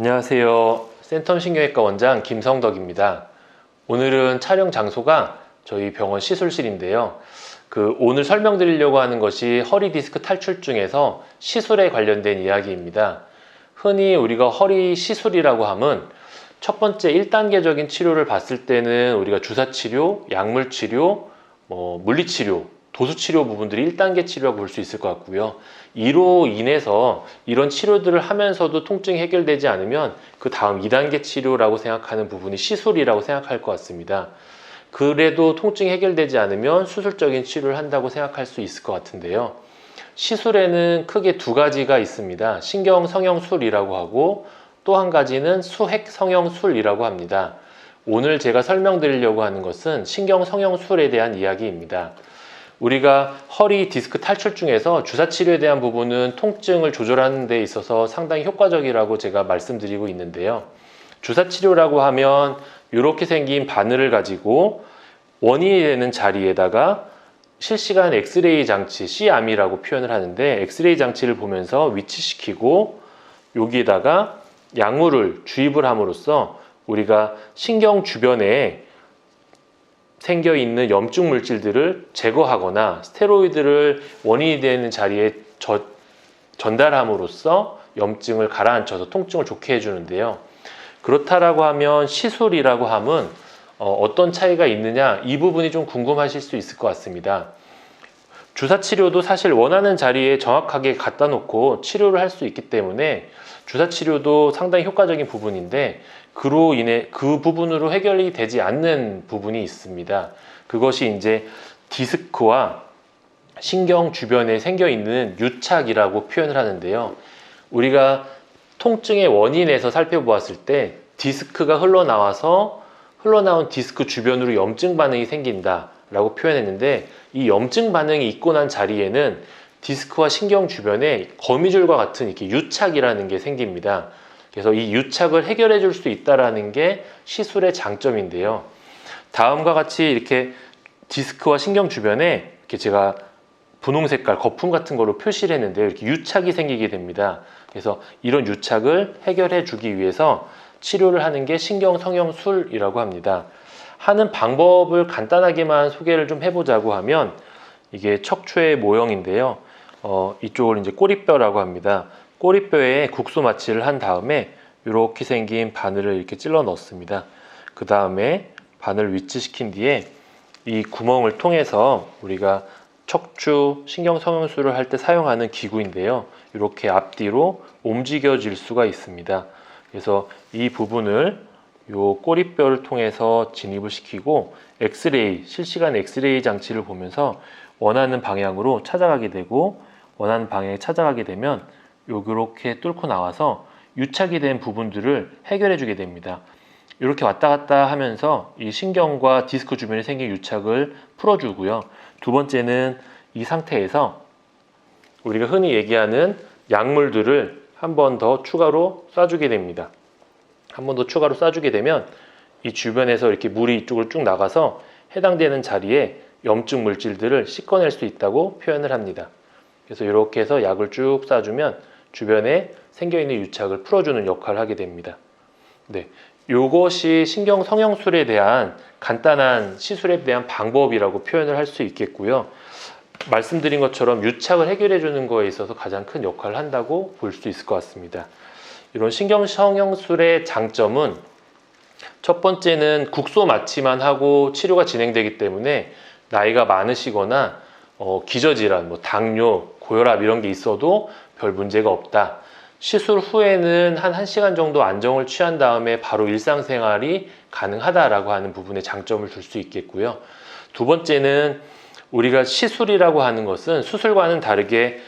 안녕하세요. 센텀신경외과 원장 김성덕입니다. 오늘은 촬영 장소가 저희 병원 시술실인데요. 오늘 설명드리려고 하는 것이 허리 디스크 탈출증에서 시술에 관련된 이야기입니다. 흔히 우리가 허리 시술이라고 하면 첫 번째 1단계적인 치료를 봤을 때는 우리가 주사치료, 약물치료, 물리치료, 도수치료 부분들이 1단계 치료라고 볼 수 있을 것 같고요. 이로 인해서 이런 치료들을 하면서도 통증이 해결되지 않으면 그 다음 2단계 치료라고 생각하는 부분이 시술이라고 생각할 것 같습니다. 그래도 통증이 해결되지 않으면 수술적인 치료를 한다고 생각할 수 있을 것 같은데요. 시술에는 크게 두 가지가 있습니다. 신경성형술이라고 하고 또 한 가지는 수핵성형술이라고 합니다. 오늘 제가 설명드리려고 하는 것은 신경성형술에 대한 이야기입니다. 우리가 허리 디스크 탈출증에서 주사치료에 대한 부분은 통증을 조절하는 데 있어서 상당히 효과적이라고 제가 말씀드리고 있는데요. 주사치료라고 하면 이렇게 생긴 바늘을 가지고 원인이 되는 자리에다가 실시간 엑스레이 장치, C암이라고 표현을 하는데 엑스레이 장치를 보면서 위치시키고 여기에다가 약물을 주입을 함으로써 우리가 신경 주변에 생겨 있는 염증 물질들을 제거하거나 스테로이드를 원인이 되는 자리에 전달함으로써 염증을 가라앉혀서 통증을 좋게 해주는데요. 그렇다라고 하면 시술이라고 하면 어떤 차이가 있느냐, 이 부분이 좀 궁금하실 수 있을 것 같습니다. 주사치료도 사실 원하는 자리에 정확하게 갖다 놓고 치료를 할 수 있기 때문에 주사치료도 상당히 효과적인 부분인데 그로 인해 그 부분으로 해결이 되지 않는 부분이 있습니다. 그것이 이제 디스크와 신경 주변에 생겨 있는 유착이라고 표현을 하는데요. 우리가 통증의 원인에서 살펴보았을 때 디스크가 흘러나온 디스크 주변으로 염증 반응이 생긴다 라고 표현했는데 이 염증 반응이 있고 난 자리에는 디스크와 신경 주변에 거미줄과 같은 이렇게 유착이라는 게 생깁니다. 그래서 이 유착을 해결해 줄 수 있다는 게 시술의 장점인데요. 다음과 같이 이렇게 디스크와 신경 주변에 이렇게 제가 분홍 색깔 거품 같은 걸로 표시를 했는데요. 이렇게 유착이 생기게 됩니다. 그래서 이런 유착을 해결해 주기 위해서 치료를 하는 게 신경성형술이라고 합니다. 하는 방법을 간단하게만 소개를 좀 해보자고 하면 이게 척추의 모형인데요. 이쪽을 이제 꼬리뼈라고 합니다. 꼬리뼈에 국소 마취를 한 다음에 이렇게 생긴 바늘을 이렇게 찔러 넣습니다. 그 다음에 바늘을 위치시킨 뒤에 이 구멍을 통해서 우리가 척추 신경성형술을 할 때 사용하는 기구인데요. 이렇게 앞뒤로 움직여질 수가 있습니다. 그래서 이 부분을 요 꼬리뼈를 통해서 진입을 시키고 실시간 엑스레이 장치를 보면서 원하는 방향으로 찾아가게 되고 원하는 방향에 찾아가게 되면 요렇게 뚫고 나와서 유착이 된 부분들을 해결해 주게 됩니다. 이렇게 왔다 갔다 하면서 이 신경과 디스크 주변에 생긴 유착을 풀어주고요. 두 번째는 이 상태에서 우리가 흔히 얘기하는 약물들을 한 번 더 추가로 쏴주게 됩니다. 한 번 더 추가로 쏴주게 되면 이 주변에서 이렇게 물이 이쪽으로 쭉 나가서 해당되는 자리에 염증 물질들을 씻어낼 수 있다고 표현을 합니다. 그래서 이렇게 해서 약을 쭉 쏴주면 주변에 생겨있는 유착을 풀어주는 역할을 하게 됩니다. 네, 이것이 신경성형술에 대한 간단한 시술에 대한 방법이라고 표현을 할 수 있겠고요. 말씀드린 것처럼 유착을 해결해 주는 거에 있어서 가장 큰 역할을 한다고 볼 수 있을 것 같습니다. 이런 신경성형술의 장점은 첫 번째는 국소 마취만 하고 치료가 진행되기 때문에 나이가 많으시거나 기저질환, 당뇨, 고혈압 이런 게 있어도 별 문제가 없다. 시술 후에는 한 1시간 정도 안정을 취한 다음에 바로 일상생활이 가능하다라고 하는 부분에 장점을 줄 수 있겠고요. 두 번째는 우리가 시술이라고 하는 것은 수술과는 다르게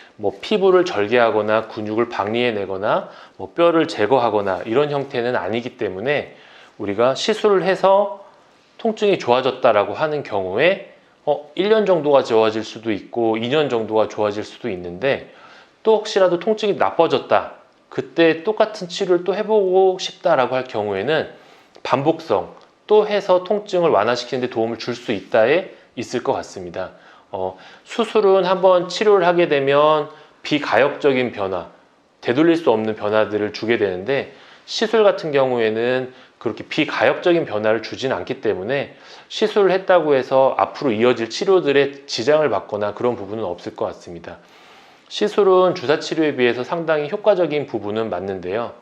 피부를 절개하거나 근육을 박리해내거나 뼈를 제거하거나 이런 형태는 아니기 때문에 우리가 시술을 해서 통증이 좋아졌다라고 하는 경우에 1년 정도가 좋아질 수도 있고 2년 정도가 좋아질 수도 있는데 또 혹시라도 통증이 나빠졌다. 그때 똑같은 치료를 또 해보고 싶다라고 할 경우에는 반복성 또 해서 통증을 완화시키는 데 도움을 줄 수 있다에 있을 것 같습니다. 수술은 한번 치료를 하게 되면 비가역적인 변화, 되돌릴 수 없는 변화들을 주게 되는데 시술 같은 경우에는 그렇게 비가역적인 변화를 주진 않기 때문에 시술을 했다고 해서 앞으로 이어질 치료들에 지장을 받거나 그런 부분은 없을 것 같습니다. 시술은 주사 치료에 비해서 상당히 효과적인 부분은 맞는데요.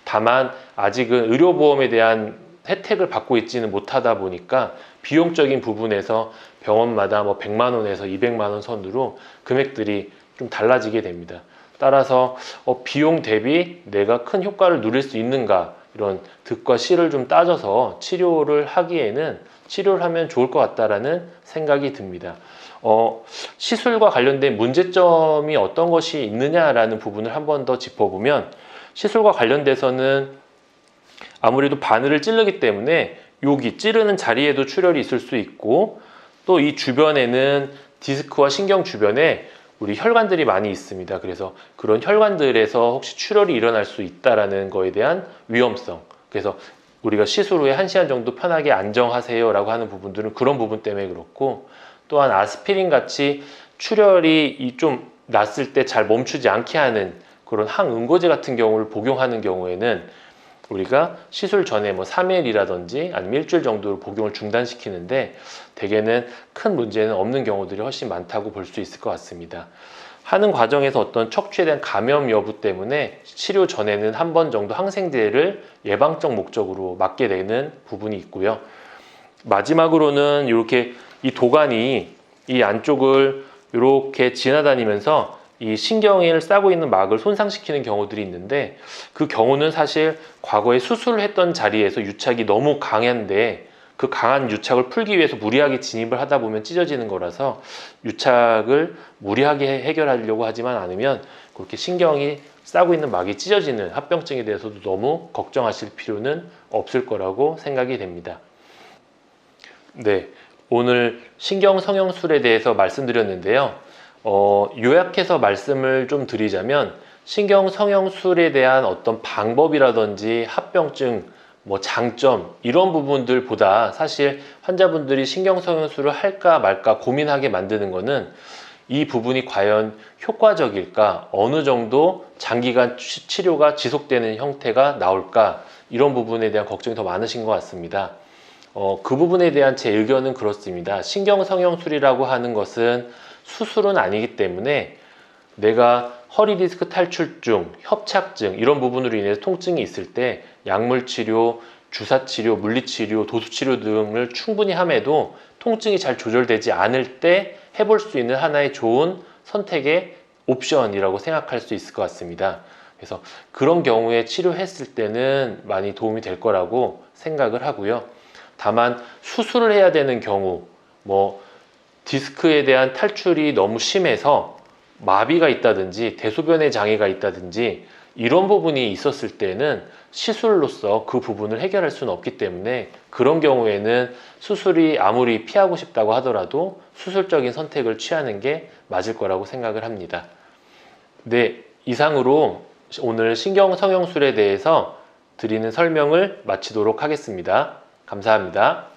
다만 아직은 의료보험에 대한 혜택을 받고 있지는 못하다 보니까 비용적인 부분에서 병원마다 뭐 100만 원에서 200만 원 선으로 금액들이 좀 달라지게 됩니다. 따라서 비용 대비 내가 큰 효과를 누릴 수 있는가, 이런 득과 실을 좀 따져서 치료를 하기에는 치료를 하면 좋을 것 같다라는 생각이 듭니다. 시술과 관련된 문제점이 어떤 것이 있느냐라는 부분을 한 번 더 짚어보면, 시술과 관련돼서는 아무래도 바늘을 찌르기 때문에 여기 찌르는 자리에도 출혈이 있을 수 있고, 또 이 주변에는 디스크와 신경 주변에 우리 혈관들이 많이 있습니다. 그래서 그런 혈관들에서 혹시 출혈이 일어날 수 있다라는 거에 대한 위험성, 그래서 우리가 시술 후에 1시간 정도 편하게 안정하세요 라고 하는 부분들은 그런 부분 때문에 그렇고, 또한 아스피린 같이 출혈이 좀 났을 때 잘 멈추지 않게 하는 그런 항응고제 같은 경우를 복용하는 경우에는 우리가 시술 전에 뭐 3일이라든지 아니면 일주일 정도로 복용을 중단시키는데, 대개는 큰 문제는 없는 경우들이 훨씬 많다고 볼 수 있을 것 같습니다. 하는 과정에서 어떤 척추에 대한 감염 여부 때문에 치료 전에는 한 번 정도 항생제를 예방적 목적으로 맞게 되는 부분이 있고요. 마지막으로는 이렇게 이 도관이 이 안쪽을 이렇게 지나다니면서 이 신경을 싸고 있는 막을 손상시키는 경우들이 있는데, 그 경우는 사실 과거에 수술을 했던 자리에서 유착이 너무 강한데 그 강한 유착을 풀기 위해서 무리하게 진입을 하다 보면 찢어지는 거라서, 유착을 무리하게 해결하려고 하지만 않으면 그렇게 신경이 싸고 있는 막이 찢어지는 합병증에 대해서도 너무 걱정하실 필요는 없을 거라고 생각이 됩니다. 네, 오늘 신경성형술에 대해서 말씀드렸는데요. 요약해서 말씀을 좀 드리자면, 신경성형술에 대한 어떤 방법이라든지 합병증, 뭐 장점, 이런 부분들보다 사실 환자분들이 신경성형술을 할까 말까 고민하게 만드는 거는 이 부분이 과연 효과적일까, 어느 정도 장기간 치료가 지속되는 형태가 나올까, 이런 부분에 대한 걱정이 더 많으신 것 같습니다. 그 부분에 대한 제 의견은 그렇습니다. 신경성형술이라고 하는 것은 수술은 아니기 때문에 내가 허리 디스크 탈출증, 협착증, 이런 부분으로 인해서 통증이 있을 때 약물치료, 주사치료, 물리치료, 도수치료 등을 충분히 함에도 통증이 잘 조절되지 않을 때 해볼 수 있는 하나의 좋은 선택의 옵션이라고 생각할 수 있을 것 같습니다. 그래서 그런 경우에 치료했을 때는 많이 도움이 될 거라고 생각을 하고요. 다만 수술을 해야 되는 경우, 뭐 디스크에 대한 탈출이 너무 심해서 마비가 있다든지 대소변의 장애가 있다든지 이런 부분이 있었을 때는 시술로서 그 부분을 해결할 수는 없기 때문에, 그런 경우에는 수술이 아무리 피하고 싶다고 하더라도 수술적인 선택을 취하는 게 맞을 거라고 생각을 합니다. 네, 이상으로 오늘 신경성형술에 대해서 드리는 설명을 마치도록 하겠습니다. 감사합니다.